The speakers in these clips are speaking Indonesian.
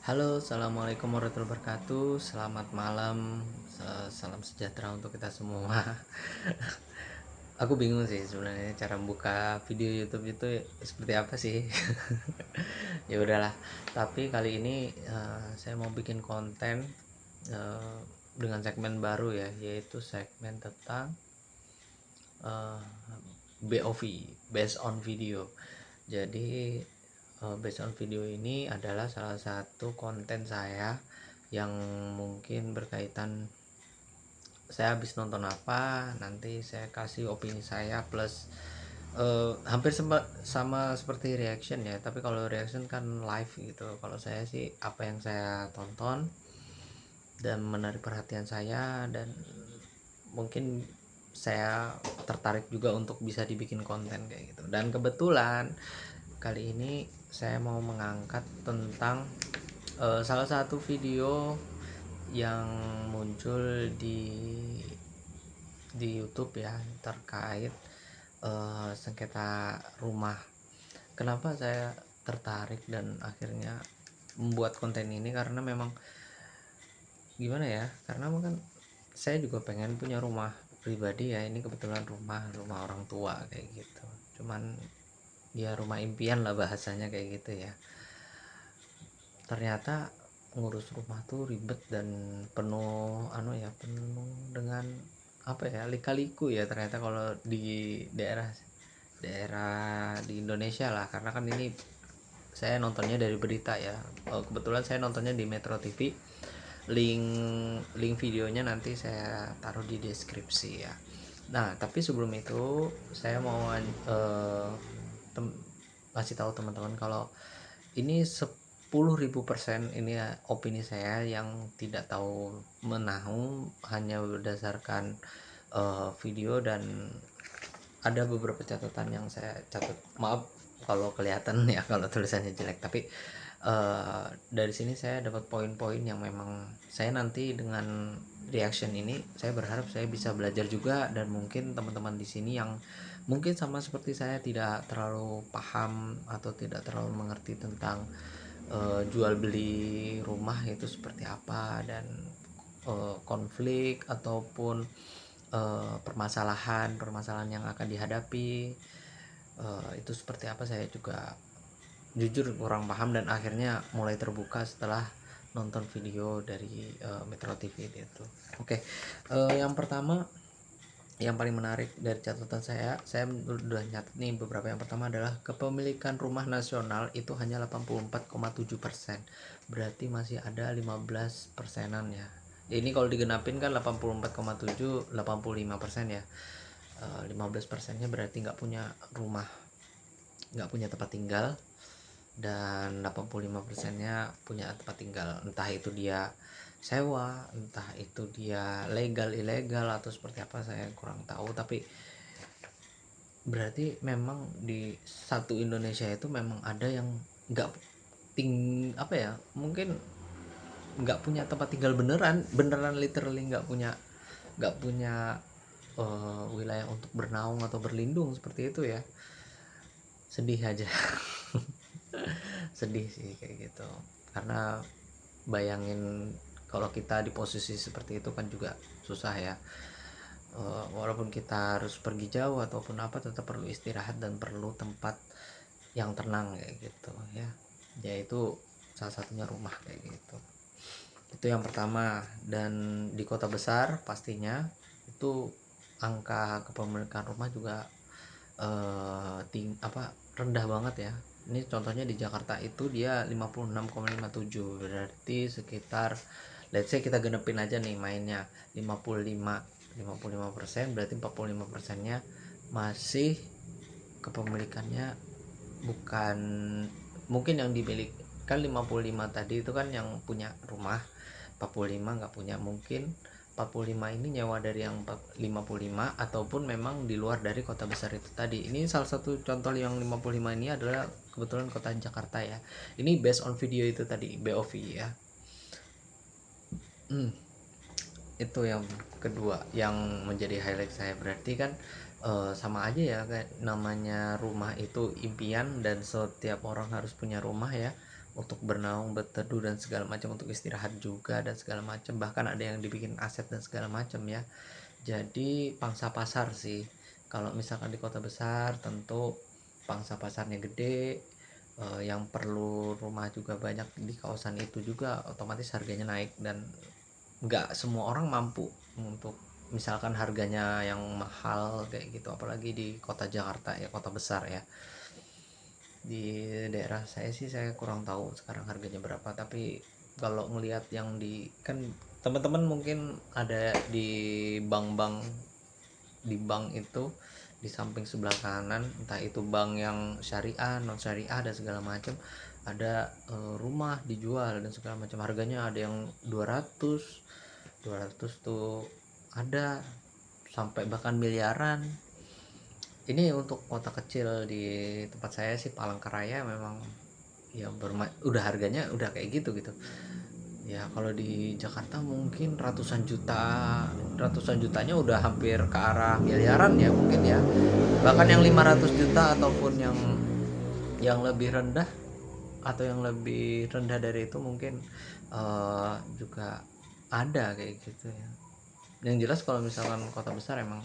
Halo, assalamualaikum warahmatullahi wabarakatuh. Selamat malam, salam sejahtera untuk kita semua. Aku bingung sih sebenarnya cara buka video YouTube itu seperti apa sih. Ya udahlah. Tapi kali ini saya mau bikin konten eh, dengan segmen baru ya, yaitu segmen tentang eh, BOV, based on video. Jadi based on video ini adalah salah satu konten saya yang mungkin berkaitan, saya habis nonton apa nanti saya kasih opini saya plus hampir sama seperti reaction ya, tapi kalau reaction kan live gitu. Kalau saya sih apa yang saya tonton dan menarik perhatian saya, dan mungkin saya tertarik juga untuk bisa dibikin konten kayak gitu. Dan kebetulan kali ini saya mau mengangkat tentang salah satu video yang muncul di YouTube ya, terkait sengketa rumah. Kenapa saya tertarik dan akhirnya membuat konten ini, karena memang gimana ya, karena kan saya juga pengen punya rumah pribadi ya. Ini kebetulan rumah orang tua kayak gitu, cuman ya rumah impian lah bahasanya kayak gitu ya. Ternyata ngurus rumah tuh ribet dan penuh penuh dengan apa ya, lika-liku ya ternyata kalau di daerah daerah di Indonesia lah, karena kan ini saya nontonnya dari berita ya. Kebetulan saya nontonnya di Metro TV. link link videonya nanti saya taruh di deskripsi ya. Nah, tapi sebelum itu saya mau kasih tahu teman-teman kalau ini 10.000% ini ya, opini saya yang tidak tahu menahu, hanya berdasarkan video, dan ada beberapa catatan yang saya catat. Maaf kalau kelihatan ya kalau tulisannya jelek, tapi dari sini saya dapat poin-poin yang memang saya nanti dengan reaction ini saya berharap saya bisa belajar juga, dan mungkin teman-teman di sini yang mungkin sama seperti saya tidak terlalu paham atau tidak terlalu mengerti tentang jual beli rumah itu seperti apa, dan konflik ataupun permasalahan yang akan dihadapi itu seperti apa, saya juga jujur kurang paham, dan akhirnya mulai terbuka setelah nonton video dari Metro TV itu. Oke, yang pertama, yang paling menarik dari catatan saya udah nyatet nih beberapa. Yang pertama adalah kepemilikan rumah nasional itu hanya 84,7%, berarti masih ada 15 persenan ya. Ini kalau digenapin kan 84,7, 85% ya. 15 persennya berarti nggak punya rumah, nggak punya tempat tinggal, dan 85 persennya punya tempat tinggal, entah itu dia sewa, entah itu dia legal ilegal atau seperti apa, saya kurang tahu. Tapi berarti memang di satu Indonesia itu memang ada yang nggak apa ya, mungkin nggak punya tempat tinggal beneran beneran, literally nggak punya wilayah untuk bernaung atau berlindung seperti itu ya. Sedih aja. Sedih sih kayak gitu, karena bayangin kalau kita di posisi seperti itu kan juga susah ya. Walaupun kita harus pergi jauh ataupun apa, tetap perlu istirahat dan perlu tempat yang tenang kayak gitu ya. Yaitu salah satunya rumah kayak gitu. Itu yang pertama. Dan di kota besar pastinya itu angka kepemilikan rumah juga rendah banget ya. Ini contohnya di Jakarta itu dia 56,57, berarti sekitar, let's say kita genepin aja nih mainnya 55% berarti 45 persennya masih kepemilikannya bukan, mungkin yang dimiliki kan 55 tadi itu kan yang punya rumah, 45 nggak punya. Mungkin 45 ini nyewa dari yang 55 ataupun memang di luar dari kota besar itu tadi. Ini salah satu contoh. Yang 55 ini adalah kebetulan kota Jakarta ya. Ini based on video itu tadi, BOV ya. Itu yang kedua yang menjadi highlight saya. Berarti kan sama aja ya, kayak namanya rumah itu impian dan setiap orang harus punya rumah ya. untuk bernaung, berteduh dan segala macam, untuk istirahat juga dan segala macam, bahkan ada yang dibikin aset dan segala macam ya. Jadi pangsa pasar sih. Kalau misalkan di kota besar tentu pangsa pasarnya gede, yang perlu rumah juga banyak di kawasan itu juga, otomatis harganya naik dan nggak semua orang mampu untuk misalkan harganya yang mahal kayak gitu, apalagi di kota Jakarta ya, kota besar ya. Di daerah saya sih saya kurang tahu sekarang harganya berapa, tapi kalau ngelihat yang di kan teman-teman mungkin ada di bank-bank, di bank itu di samping sebelah kanan, entah itu bank yang syariah, non syariah dan segala macam, ada rumah dijual dan segala macam, harganya ada yang 200 tuh, ada sampai bahkan miliaran. Ini untuk kota kecil. Di tempat saya sih Palangkaraya memang ya udah harganya udah kayak gitu gitu ya. Kalau di Jakarta mungkin ratusan jutanya udah hampir ke arah miliaran ya mungkin ya, bahkan yang 500 juta ataupun yang lebih rendah, atau yang lebih rendah dari itu mungkin juga ada kayak gitu ya. Yang jelas kalau misalkan kota besar emang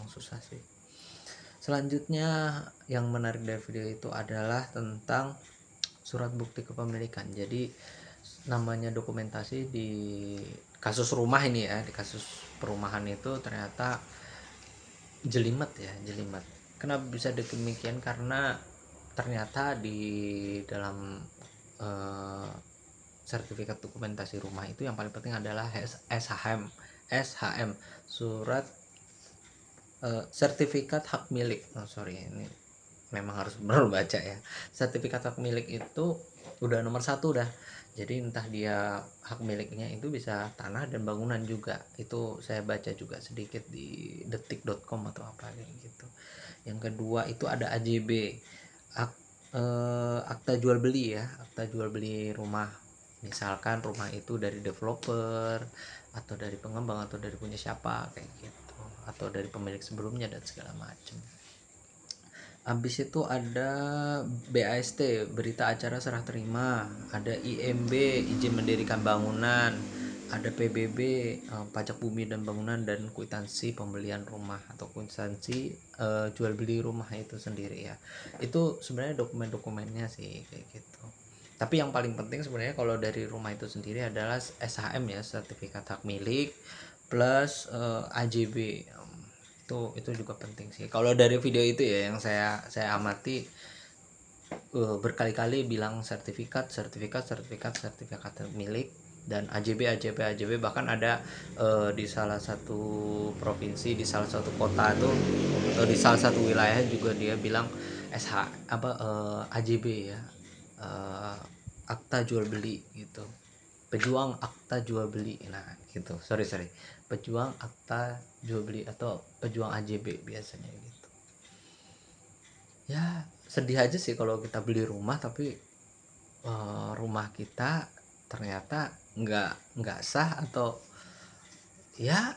susah sih. Selanjutnya yang menarik dari video itu adalah tentang surat bukti kepemilikan. Jadi namanya dokumentasi di kasus rumah ini ya, di kasus perumahan itu ternyata jelimet ya, jelimet. Kenapa bisa demikian? Karena ternyata di dalam eh, sertifikat dokumentasi rumah itu yang paling penting adalah SHM, surat sertifikat hak milik. Oh sorry, ini memang harus benar baca ya. Sertifikat hak milik itu udah nomor satu dah. Jadi entah dia hak miliknya itu bisa tanah dan bangunan juga. Itu saya baca juga sedikit di detik.com atau apa kayak gitu. Yang kedua itu ada AJB, akta jual beli ya, akta jual beli rumah. Misalkan rumah itu dari developer atau dari pengembang atau dari punya siapa kayak gitu, atau dari pemilik sebelumnya dan segala macam. Habis itu ada BAST, berita acara serah terima, ada IMB, izin mendirikan bangunan, ada PBB, pajak bumi dan bangunan, dan kwitansi pembelian rumah atau kwitansi jual beli rumah itu sendiri ya. Itu sebenarnya dokumen-dokumennya sih kayak gitu. Tapi yang paling penting sebenarnya kalau dari rumah itu sendiri adalah SHM ya, sertifikat hak milik, plus AJB. Itu juga penting sih. Kalau dari video itu ya yang saya amati, berkali-kali bilang sertifikat milik dan AJB, bahkan ada di salah satu provinsi, di salah satu kota tuh, di salah satu wilayah juga dia bilang AJB ya, eh, akta jual beli gitu, pejuang akta jual beli. Nah gitu, sorry pejuang akta jual beli atau pejuang AJB biasanya gitu ya. Sedih aja sih kalau kita beli rumah tapi rumah kita ternyata nggak sah, atau ya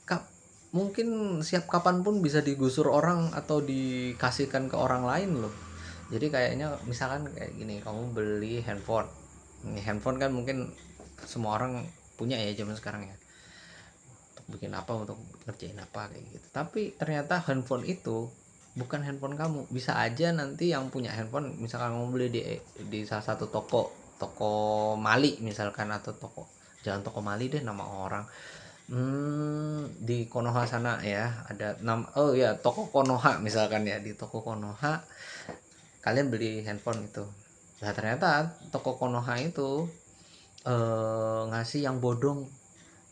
kap, mungkin siap kapanpun bisa digusur orang atau dikasihkan ke orang lain loh. Jadi kayaknya misalkan kayak gini, kamu beli handphone, ini handphone kan mungkin semua orang punya ya zaman sekarang ya, untuk bikin apa, untuk ngerjain apa kayak gitu. Tapi ternyata handphone itu bukan handphone kamu. Bisa aja nanti yang punya handphone, misalkan kamu beli di salah satu toko Mali misalkan, atau jangan toko Mali deh, nama orang, di Konoha sana ya, ada oh ya, toko Konoha misalkan ya, di toko Konoha kalian beli handphone itu. Nah ternyata toko Konoha itu ngasih yang bodong,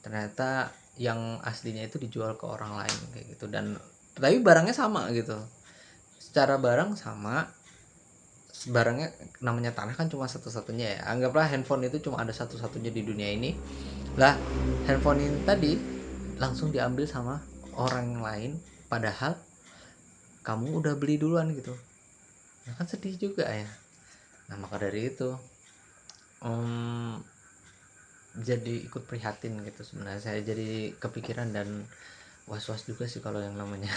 ternyata yang aslinya itu dijual ke orang lain kayak gitu. Dan tapi barangnya sama gitu, secara barang sama, barangnya namanya tanah kan cuma satu-satunya ya, anggaplah handphone itu cuma ada satu-satunya di dunia ini lah. Handphone ini tadi langsung diambil sama orang lain, padahal kamu udah beli duluan gitu. Nah kan sedih juga ya. Nah maka dari itu jadi ikut prihatin gitu sebenarnya, saya jadi kepikiran dan was-was juga sih kalau yang namanya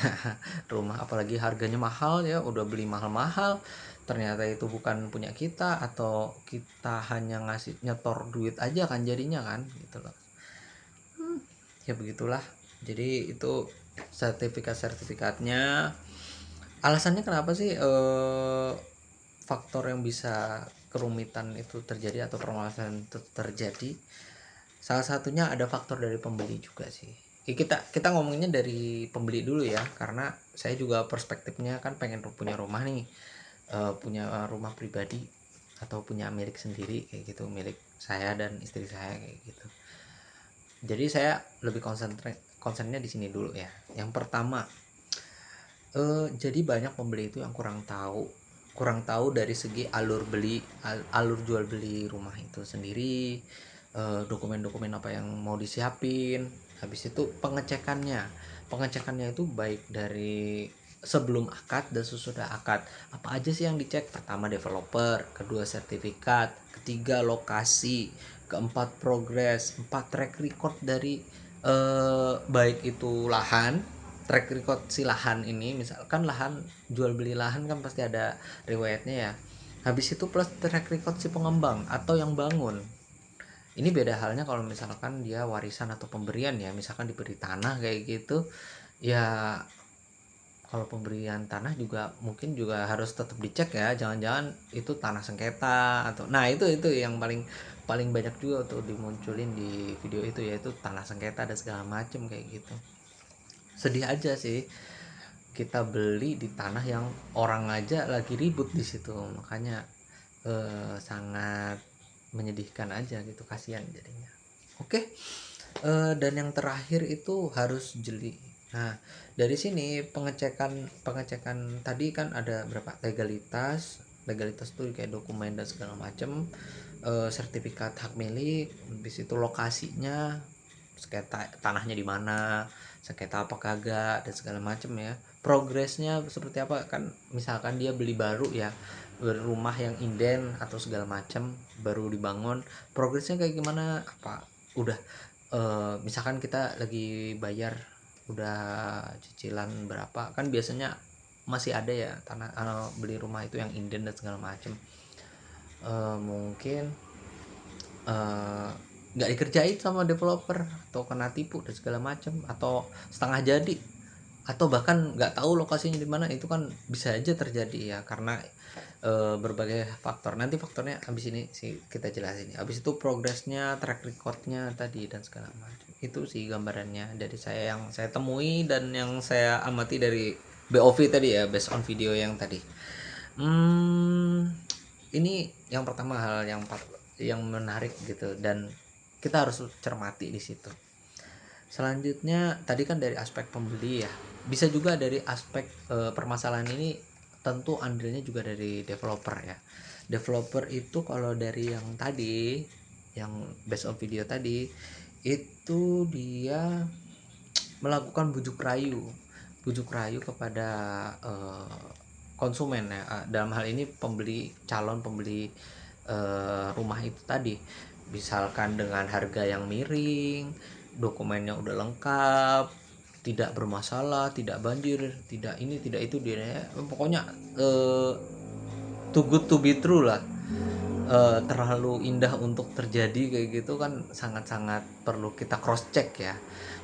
rumah, apalagi harganya mahal ya, udah beli mahal-mahal ternyata itu bukan punya kita, atau kita hanya ngasih nyetor duit aja kan jadinya kan gitu loh. Ya begitulah. Jadi itu sertifikatnya, alasannya kenapa sih faktor yang bisa kerumitan itu terjadi atau permasalahan itu terjadi. Salah satunya ada faktor dari pembeli juga sih. Kita ngomonginnya dari pembeli dulu ya, karena saya juga perspektifnya kan pengen punya rumah nih, punya rumah pribadi atau punya milik sendiri kayak gitu, milik saya dan istri saya kayak gitu. Jadi saya lebih konsennya di sini dulu ya. Yang pertama, jadi banyak pembeli itu yang kurang tahu dari segi alur jual beli rumah itu sendiri, dokumen-dokumen apa yang mau disiapin, habis itu pengecekannya itu baik dari sebelum akad dan sesudah akad. Apa aja sih yang dicek? Pertama developer, kedua sertifikat, ketiga lokasi, keempat progres, empat track record dari baik itu lahan, track record si lahan ini, misalkan lahan, jual beli lahan kan pasti ada riwayatnya ya. Habis itu plus track record si pengembang atau yang bangun. Ini beda halnya kalau misalkan dia warisan atau pemberian ya, misalkan diberi tanah kayak gitu ya. Kalau pemberian tanah juga mungkin juga harus tetap dicek ya, jangan-jangan itu tanah sengketa atau, nah itu yang paling paling banyak juga tuh dimunculin di video itu, yaitu tanah sengketa dan segala macem kayak gitu. Sedih aja sih, kita beli di tanah yang orang aja lagi ribut di situ, makanya sangat menyedihkan aja gitu, kasihan jadinya. Oke. Dan yang terakhir itu harus jeli. Nah, dari sini pengecekan tadi kan ada berapa? Legalitas tuh kayak dokumen dan segala macam, sertifikat hak milik, habis itu lokasinya, sengketa tanahnya di mana, sengketa apa kagak dan segala macam ya. Progresnya seperti apa kan, misalkan dia beli baru ya, rumah yang inden atau segala macam baru dibangun, progresnya kayak gimana, apa udah misalkan kita lagi bayar udah cicilan berapa kan, biasanya masih ada ya tanah, beli rumah itu yang inden dan segala macam, mungkin eh, nggak dikerjain sama developer atau kena tipu dan segala macam, atau setengah jadi, atau bahkan nggak tahu lokasinya di mana. Itu kan bisa aja terjadi ya, karena berbagai faktor. Nanti faktornya habis ini sih kita jelasin. Habis itu progresnya, track recordnya tadi dan segala macam. Itu sih gambarannya dari saya, yang saya temui dan yang saya amati dari BOV tadi ya, based on video yang tadi. Ini yang pertama, hal yang menarik gitu dan kita harus cermati di situ. Selanjutnya tadi kan dari aspek pembeli ya, bisa juga dari aspek permasalahan ini tentu andilnya juga dari developer ya. Developer itu kalau dari yang tadi, yang based on video tadi, itu dia melakukan bujuk rayu kepada konsumen ya, dalam hal ini calon pembeli rumah itu tadi, misalkan dengan harga yang miring, dokumennya udah lengkap, tidak bermasalah, tidak banjir, tidak ini tidak itu, dia pokoknya too good to be true lah, terlalu indah untuk terjadi kayak gitu kan, sangat-sangat perlu kita cross check ya.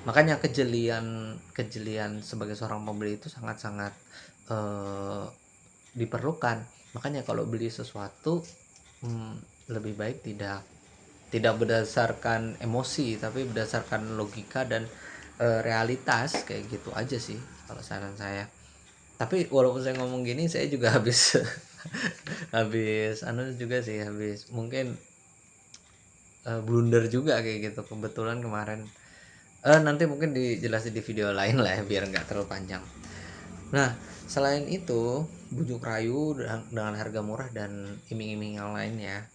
Makanya kejelian sebagai seorang pembeli itu sangat-sangat diperlukan. Makanya kalau beli sesuatu, lebih baik tidak berdasarkan emosi, tapi berdasarkan logika dan realitas, kayak gitu aja sih kalau saran saya. Tapi walaupun saya ngomong gini, saya juga habis habis juga sih, habis mungkin blunder juga kayak gitu kebetulan kemarin. Nanti mungkin dijelasin di video lain lah ya, biar nggak terlalu panjang. Nah, selain itu bujuk rayu dengan harga murah dan iming-iming yang lainnya,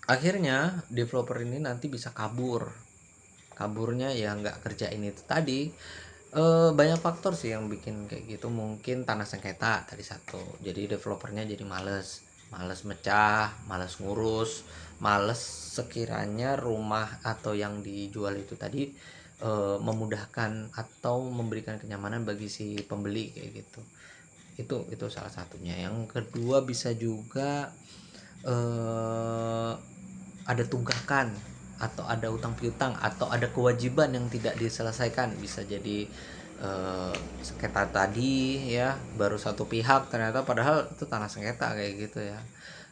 akhirnya developer ini nanti bisa kaburnya ya, nggak kerjain itu tadi. Banyak faktor sih yang bikin kayak gitu. Mungkin tanah sengketa tadi satu, jadi developernya jadi males mecah, males ngurus, males sekiranya rumah atau yang dijual itu tadi memudahkan atau memberikan kenyamanan bagi si pembeli kayak gitu. Itu salah satunya. Yang kedua bisa juga ada tunggakan atau ada utang piutang atau ada kewajiban yang tidak diselesaikan. Bisa jadi sengketa tadi ya, baru satu pihak ternyata padahal itu tanah sengketa kayak gitu ya.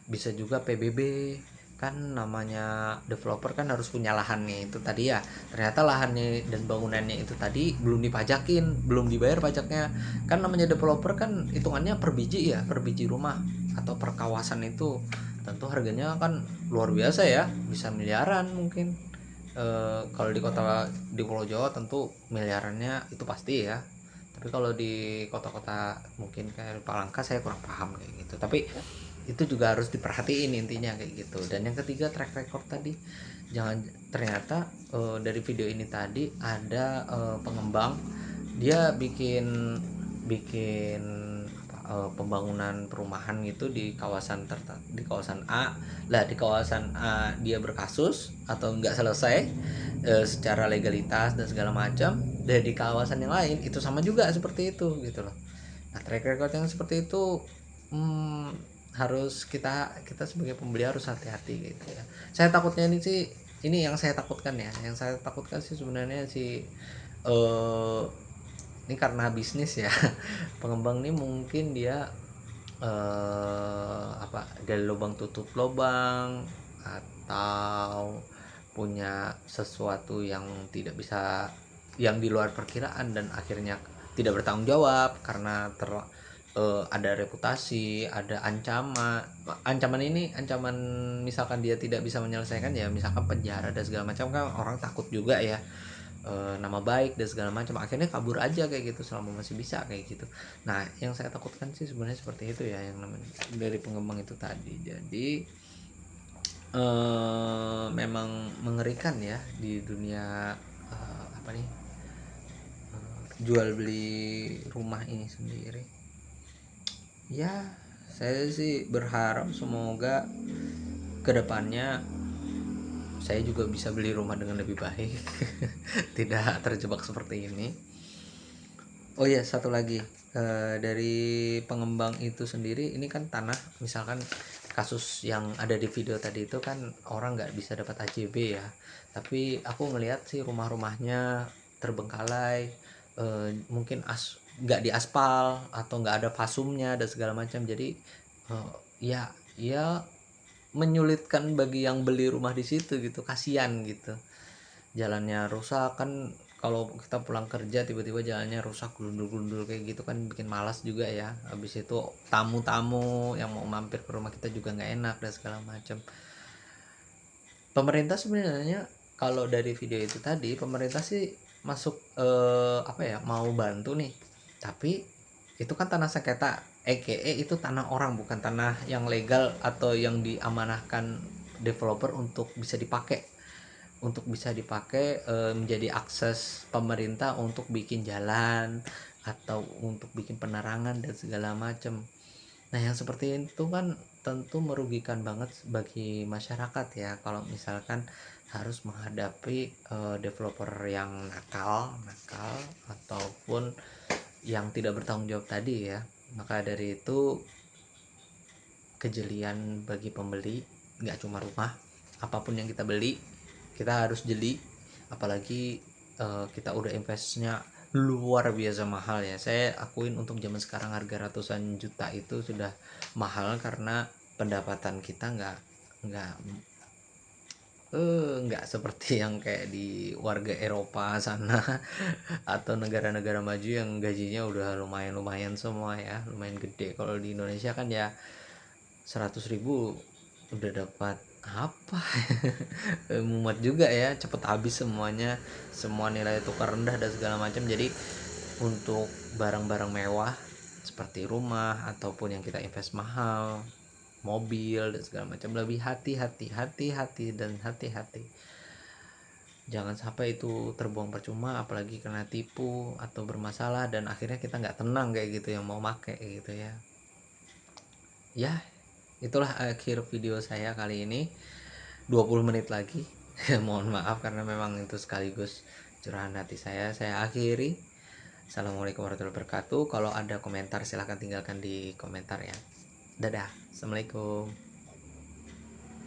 Bisa juga PBB, kan namanya developer kan harus punya lahannya itu tadi ya, ternyata lahannya dan bangunannya itu tadi belum dipajakin, belum dibayar pajaknya. Kan namanya developer kan hitungannya per biji ya, per biji rumah atau per kawasan itu tentu harganya kan luar biasa ya, bisa miliaran mungkin. Kalau di kota di Pulau Jawa tentu miliarannya itu pasti ya, tapi kalau di kota-kota mungkin kayak Palangka saya kurang paham kayak gitu. Tapi itu juga harus diperhatiin intinya kayak gitu. Dan yang ketiga, track record tadi, jangan ternyata dari video ini tadi ada pengembang, dia bikin bikin pembangunan perumahan gitu di kawasan di kawasan A lah, di kawasan A dia berkasus atau nggak selesai secara legalitas dan segala macam, dan di kawasan yang lain itu sama juga seperti itu gitu loh. Nah, track record yang seperti itu hmm, harus kita kita sebagai pembeli harus hati-hati gitu ya. Saya takutnya ini sih, ini yang saya takutkan ya, yang saya takutkan sih sebenarnya sih eh ini karena bisnis ya. Pengembang ini mungkin dia apa, dari lubang tutup lubang atau punya sesuatu yang tidak bisa, yang di luar perkiraan dan akhirnya tidak bertanggung jawab karena ada reputasi, ada ancaman. Ancaman ini ancaman, misalkan dia tidak bisa menyelesaikan ya, misalkan penjara dan segala macam, kan orang takut juga ya, nama baik dan segala macam, akhirnya kabur aja kayak gitu selama masih bisa kayak gitu. Nah, yang saya takutkan sih sebenarnya seperti itu ya, yang namanya dari pengembang itu tadi. Jadi memang mengerikan ya di dunia apa nih, jual beli rumah ini sendiri ya. Saya sih berharap semoga kedepannya saya juga bisa beli rumah dengan lebih baik, tidak terjebak seperti ini. Oh iya, satu lagi, dari pengembang itu sendiri, ini kan tanah, misalkan kasus yang ada di video tadi itu kan orang nggak bisa dapat AJB ya, tapi aku ngelihat sih rumah-rumahnya terbengkalai, mungkin nggak diaspal atau nggak ada fasumnya dan segala macam. Jadi ya ya menyulitkan bagi yang beli rumah di situ gitu, kasihan gitu. Jalannya rusak kan, kalau kita pulang kerja tiba-tiba jalannya rusak, gundul-gundul kayak gitu kan bikin malas juga ya. Habis itu tamu-tamu yang mau mampir ke rumah kita juga nggak enak dan segala macam. Pemerintah sebenarnya, kalau dari video itu tadi, pemerintah sih masuk apa ya, mau bantu nih, tapi itu kan tanah sengketa, itu tanah orang, bukan tanah yang legal atau yang diamanahkan developer untuk bisa dipakai, menjadi akses pemerintah untuk bikin jalan atau untuk bikin penerangan dan segala macam. Nah, yang seperti itu kan tentu merugikan banget bagi masyarakat ya, kalau misalkan harus menghadapi developer yang nakal ataupun yang tidak bertanggung jawab tadi ya. Maka dari itu kejelian bagi pembeli, nggak cuma rumah, apapun yang kita beli kita harus jeli, apalagi kita udah investnya luar biasa mahal ya. Saya akuin untuk zaman sekarang harga ratusan juta itu sudah mahal, karena pendapatan kita nggak nggak seperti yang kayak di warga Eropa sana atau negara-negara maju yang gajinya udah lumayan semua ya, lumayan gede. Kalau di Indonesia kan ya 100.000 udah dapat apa. Mumet juga ya, cepet habis semuanya, semua nilai tukar rendah dan segala macam. Jadi untuk barang-barang mewah seperti rumah ataupun yang kita invest mahal, mobil dan segala macam, lebih hati-hati dan hati-hati. Jangan sampai itu terbuang percuma, apalagi kena tipu atau bermasalah dan akhirnya kita nggak tenang kayak gitu yang mau make gitu ya. Ya, itulah akhir video saya kali ini, 20 menit lagi. Mohon maaf karena memang itu sekaligus curahan hati saya akhiri. Assalamualaikum warahmatullahi wabarakatuh. Kalau ada komentar silahkan tinggalkan di komentar ya. Dadah, assalamualaikum.